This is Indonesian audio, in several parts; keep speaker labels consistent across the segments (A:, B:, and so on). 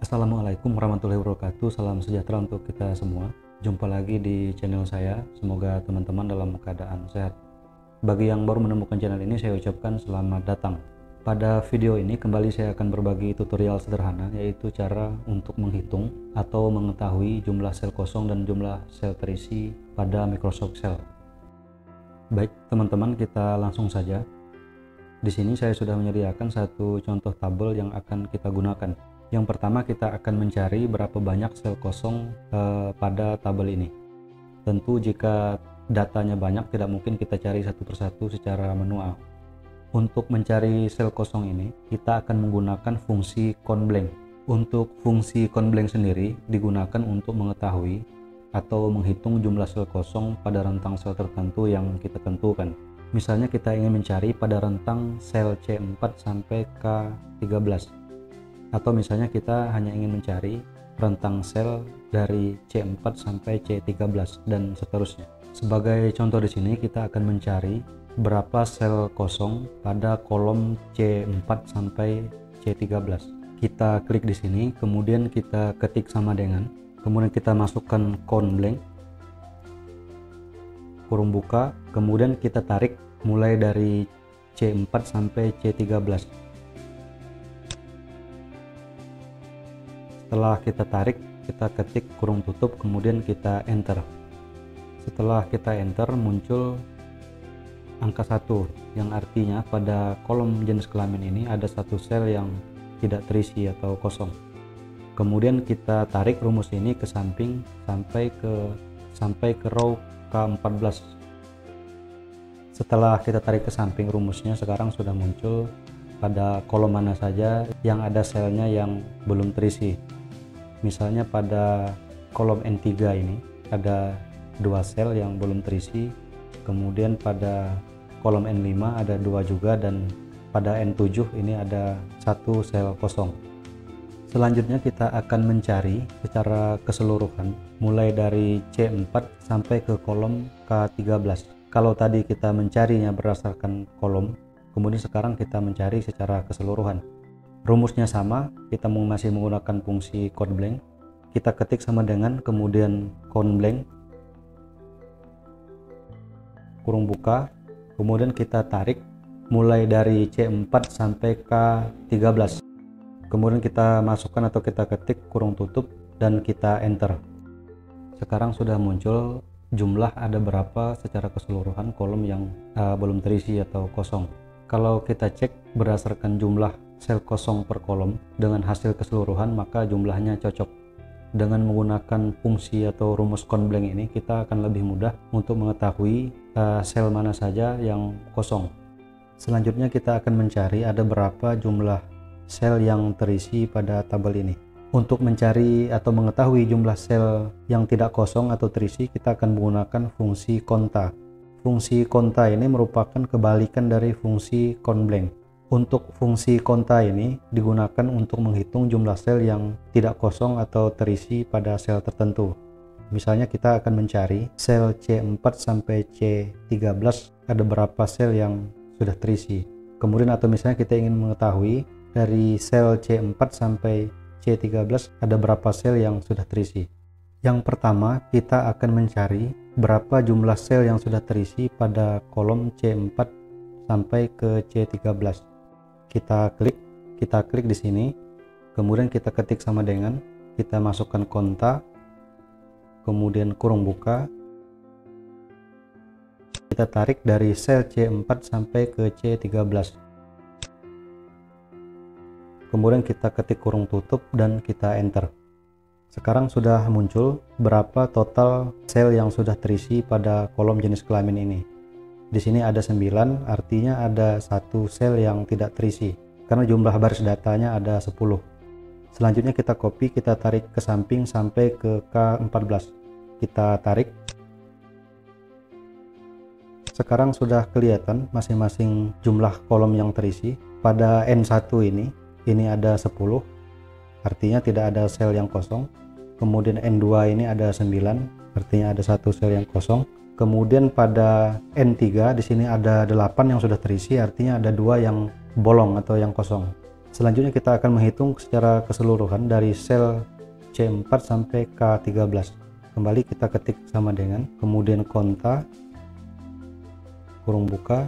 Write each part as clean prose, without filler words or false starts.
A: Assalamualaikum warahmatullahi wabarakatuh. Salam sejahtera untuk kita semua. Jumpa lagi di channel saya. Semoga teman-teman dalam keadaan sehat. Bagi yang baru menemukan channel ini, saya ucapkan selamat datang. Pada video ini kembali saya akan berbagi tutorial sederhana, yaitu cara untuk menghitung atau mengetahui jumlah sel kosong dan jumlah sel terisi pada Microsoft Excel. Baik teman-teman, kita langsung saja. Di sini saya sudah menyediakan satu contoh tabel yang akan kita gunakan. Yang pertama, kita akan mencari berapa banyak sel kosong pada tabel ini. Tentu jika datanya banyak, tidak mungkin kita cari satu persatu secara manual. Untuk mencari sel kosong ini, kita akan menggunakan fungsi countBlank. Untuk fungsi countBlank sendiri digunakan untuk mengetahui atau menghitung jumlah sel kosong pada rentang sel tertentu yang kita tentukan. Misalnya kita ingin mencari pada rentang sel C4 sampai K13. Atau misalnya kita hanya ingin mencari rentang sel dari C4 sampai C13 dan seterusnya. Sebagai contoh di sini kita akan mencari berapa sel kosong pada kolom C4 sampai C13. Kita klik di sini, kemudian kita ketik sama dengan, kemudian kita masukkan countBlank, kurung buka, kemudian kita tarik mulai dari C4 sampai C13. Setelah kita tarik, kita ketik kurung tutup, kemudian kita enter. Setelah kita enter, muncul angka 1, yang artinya pada kolom jenis kelamin ini ada satu sel yang tidak terisi atau kosong. Kemudian kita tarik rumus ini ke samping sampai ke row K14. Setelah kita tarik ke samping rumusnya, sekarang sudah muncul pada kolom mana saja yang ada selnya yang belum terisi. Misalnya pada kolom N3 ini ada 2 sel yang belum terisi, kemudian pada kolom N5 ada 2 juga, dan pada N7 ini ada 1 sel kosong. Selanjutnya kita akan mencari secara keseluruhan mulai dari C4 sampai ke kolom K13. Kalau tadi kita mencarinya berdasarkan kolom, kemudian sekarang kita mencari secara keseluruhan. Rumusnya sama, kita masih menggunakan fungsi countBlank. Kita ketik sama dengan, kemudian countBlank, kurung buka, kemudian kita tarik mulai dari C4 sampai K13. Kemudian kita masukkan atau kita ketik kurung tutup dan kita enter. Sekarang sudah muncul jumlah ada berapa secara keseluruhan kolom yang belum terisi atau kosong. Kalau kita cek berdasarkan jumlah sel kosong per kolom dengan hasil keseluruhan, maka jumlahnya cocok. Dengan menggunakan fungsi atau rumus countBlank ini, kita akan lebih mudah untuk mengetahui sel mana saja yang kosong. Selanjutnya kita akan mencari ada berapa jumlah sel yang terisi pada tabel ini. Untuk mencari atau mengetahui jumlah sel yang tidak kosong atau terisi, kita akan menggunakan fungsi konta. Fungsi konta ini merupakan kebalikan dari fungsi countBlank. Untuk fungsi konta ini digunakan untuk menghitung jumlah sel yang tidak kosong atau terisi pada sel tertentu. Misalnya kita akan mencari sel C4 sampai C13 ada berapa sel yang sudah terisi. Kemudian atau misalnya kita ingin mengetahui dari sel C4 sampai C13 ada berapa sel yang sudah terisi. Yang pertama, kita akan mencari berapa jumlah sel yang sudah terisi pada kolom C4 sampai ke C13. Kita klik di sini, kemudian kita ketik sama dengan, kita masukkan konta, kemudian kurung buka, kita tarik dari sel C4 sampai ke C13. Kemudian kita ketik kurung tutup dan kita enter. Sekarang sudah muncul berapa total sel yang sudah terisi pada kolom jenis kelamin ini. Di sini ada 9, artinya ada 1 sel yang tidak terisi karena jumlah baris datanya ada 10. Selanjutnya kita copy, kita tarik ke samping sampai ke K14. Kita tarik. Sekarang sudah kelihatan masing-masing jumlah kolom yang terisi. Pada N1 ini ada 10, artinya tidak ada sel yang kosong. Kemudian N2 ini ada 9, artinya ada 1 sel yang kosong. Kemudian pada N3 di sini ada 8 yang sudah terisi, artinya ada 2 yang bolong atau yang kosong. Selanjutnya kita akan menghitung secara keseluruhan dari sel C4 sampai K13. Kembali kita ketik sama dengan, kemudian konta, kurung buka.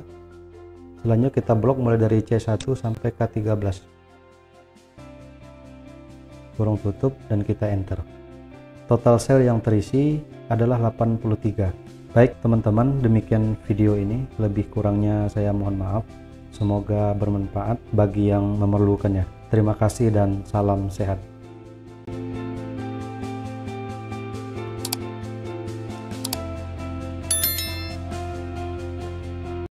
A: Selanjutnya kita blok mulai dari C1 sampai K13. Kurung tutup dan kita enter. Total sel yang terisi adalah 83. Baik teman-teman, demikian video ini. Lebih kurangnya saya mohon maaf. Semoga bermanfaat bagi yang memerlukannya. Terima kasih dan salam sehat.